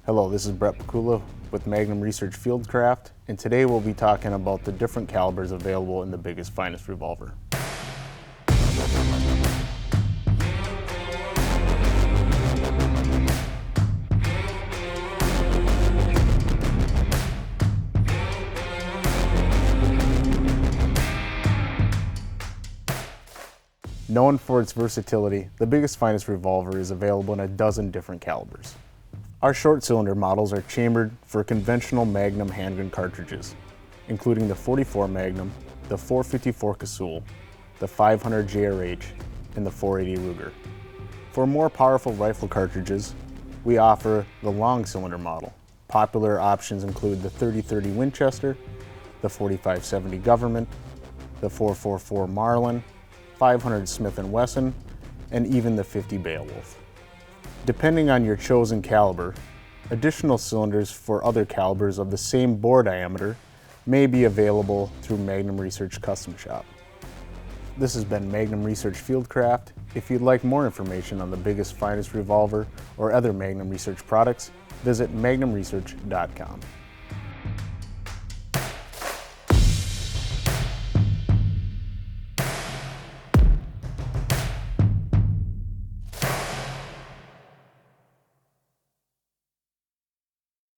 Hello, this is Brett Pikula with Magnum Research Fieldcraft, and today we'll be talking about the different calibers available in the Biggest Finest Revolver. Known for its versatility, the Biggest Finest Revolver is available in a dozen different calibers. Our short cylinder models are chambered for conventional Magnum handgun cartridges, including the .44 Magnum, the .454 Casull, the .500 JRH, and the .480 Ruger. For more powerful rifle cartridges, we offer the long cylinder model. Popular options include the .30-30 Winchester, the .45-70 Government, the .444 Marlin, .500 Smith & Wesson, and even the .50 Beowulf. Depending on your chosen caliber, additional cylinders for other calibers of the same bore diameter may be available through Magnum Research Custom Shop. This has been Magnum Research Fieldcraft. If you'd like more information on the Biggest Finest Revolver or other Magnum Research products, visit magnumresearch.com.